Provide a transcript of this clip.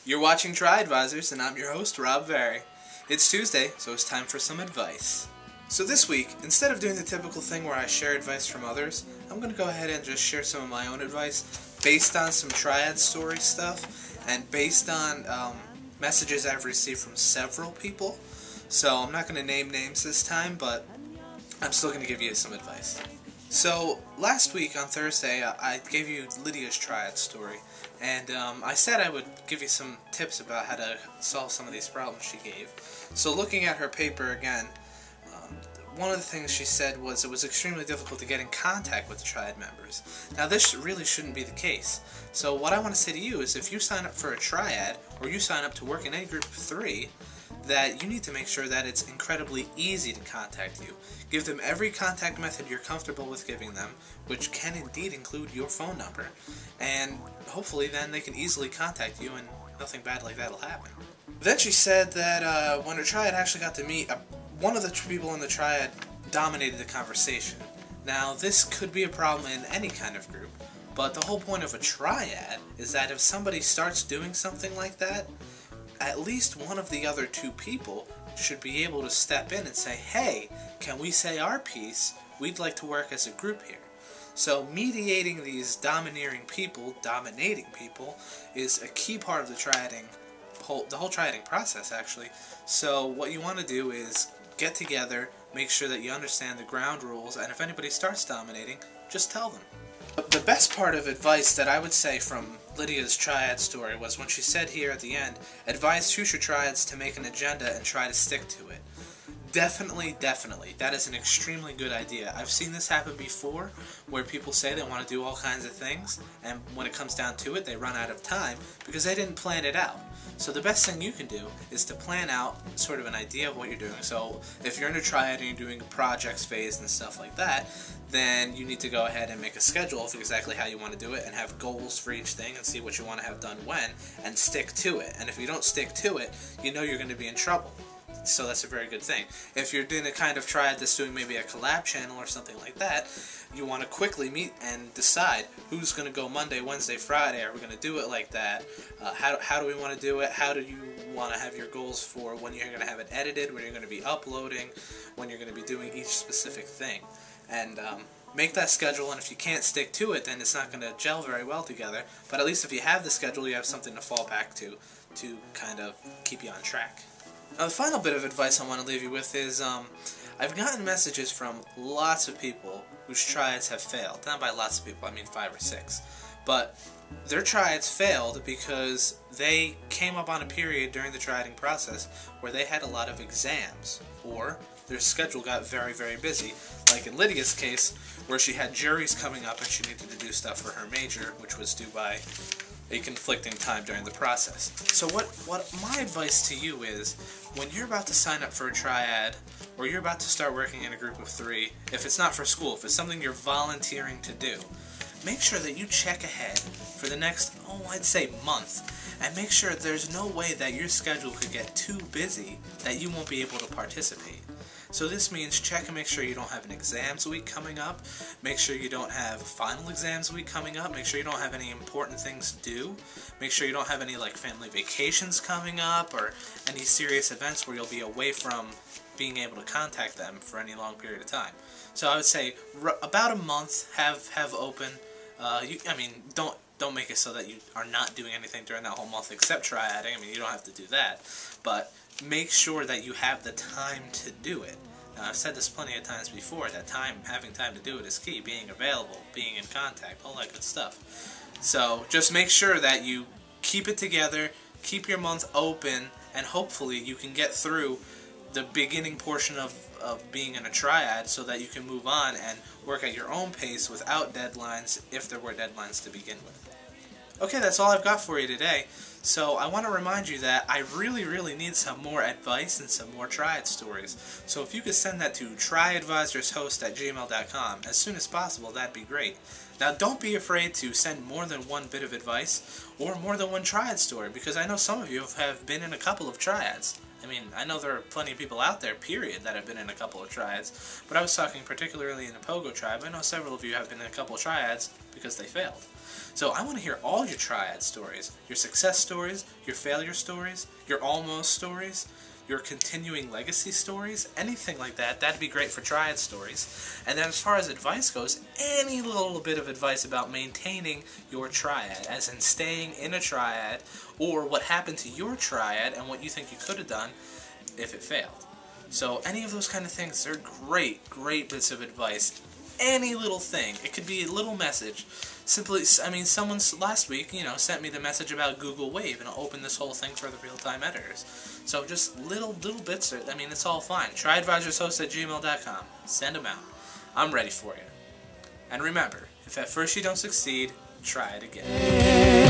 You're watching Triadvisors, and I'm your host, Rob Vary. It's Tuesday, so it's time for some advice. So this week, instead of doing the typical thing where I share advice from others, I'm going to go ahead and just share some of my own advice based on some Triad story stuff and based on messages I've received from several people. So I'm not going to name names this time, but I'm still going to give you some advice. So last week on Thursday, I gave you Lydia's Triad story, and I said I would give you some tips about how to solve some of these problems she gave. So looking at her paper again, one of the things she said was it was extremely difficult to get in contact with the Triad members. Now this really shouldn't be the case. So what I want to say to you is if you sign up for a Triad, or you sign up to work in any group of 3, that you need to make sure that it's incredibly easy to contact you. Give them every contact method you're comfortable with giving them, which can indeed include your phone number, and hopefully then they can easily contact you and nothing bad like that will happen. Then she said that when her Triad actually got to meet, one of the people in the Triad dominated the conversation. Now this could be a problem in any kind of group, but the whole point of a Triad is that if somebody starts doing something like that, at least one of the other 2 people should be able to step in and say, hey, can we say our piece? We'd like to work as a group here. So mediating these domineering people, dominating people, is a key part of the whole triading process actually. So what you want to do is get together, make sure that you understand the ground rules, and if anybody starts dominating, just tell them. The best part of advice that I would say from Lydia's Triad story was when she said here at the end, advise future Triads to make an agenda and try to stick to it. Definitely, that is an extremely good idea. I've seen this happen before, where people say they want to do all kinds of things, and when it comes down to it, they run out of time because they didn't plan it out. So the best thing you can do is to plan out sort of an idea of what you're doing. So if you're in a Triad and you're doing a projects phase and stuff like that, then you need to go ahead and make a schedule of exactly how you want to do it and have goals for each thing and see what you want to have done when and stick to it. And if you don't stick to it, you know you're going to be in trouble. So that's a very good thing. If you're doing a kind of Triad that's doing maybe a collab channel or something like that, you want to quickly meet and decide who's going to go Monday, Wednesday, Friday. Are we going to do it like that? How do we want to do it? How do you want to have your goals for when you're going to have it edited, when you're going to be uploading, when you're going to be doing each specific thing? And make that schedule, and if you can't stick to it, then it's not going to gel very well together. But at least if you have the schedule, you have something to fall back to kind of keep you on track. Now the final bit of advice I want to leave you with is, I've gotten messages from lots of people whose Triads have failed. Not by lots of people, I mean 5 or 6. But their Triads failed because they came up on a period during the Triading process where they had a lot of exams, or their schedule got very, very busy. Like in Lydia's case, where she had juries coming up and she needed to do stuff for her major, which was due by a conflicting time during the process. So what my advice to you is, when you're about to sign up for a Triad, or you're about to start working in a group of 3, if it's not for school, if it's something you're volunteering to do, make sure that you check ahead for the next, I'd say month, and make sure there's no way that your schedule could get too busy that you won't be able to participate. So this means check and make sure you don't have an exams week coming up, make sure you don't have final exams week coming up, make sure you don't have any important things due, make sure you don't have any like family vacations coming up or any serious events where you'll be away from being able to contact them for any long period of time. So I would say about a month have open. Don't make it so that you are not doing anything during that whole month except triading. I mean, you don't have to do that, but make sure that you have the time to do it. Now, I've said this plenty of times before, that having time to do it is key. Being available, being in contact, all that good stuff. So just make sure that you keep it together, keep your month open, and hopefully you can get through the beginning portion of being in a Triad so that you can move on and work at your own pace without deadlines, if there were deadlines to begin with. Okay, that's all I've got for you today. So I want to remind you that I really need some more advice and some more Triad stories. So if you could send that to triadvisorshost@gmail.com as soon as possible, that'd be great. Now don't be afraid to send more than one bit of advice or more than one Triad story, because I know some of you have been in a couple of Triads. I mean, I know there are plenty of people out there, period, that have been in a couple of triads, but I was talking particularly in the Pogo tribe. I know several of you have been in a couple of triads because they failed. So I want to hear all your triad stories, your success stories, your failure stories, your almost stories, your continuing legacy stories, anything like that. That'd be great for triad stories. And then as far as advice goes, any little bit of advice about maintaining your triad, as in staying in a triad, or what happened to your triad and what you think you could have done if it failed. So any of those kind of things, they're great, great bits of advice. Any little thing. It could be a little message. Simply, I mean, someone last week, sent me the message about Google Wave, and I'll open this whole thing for the real-time editors. So just little bits, I mean, it's all fine. Triadvisorshost@gmail.com. Send them out. I'm ready for you. And remember, if at first you don't succeed, try it again.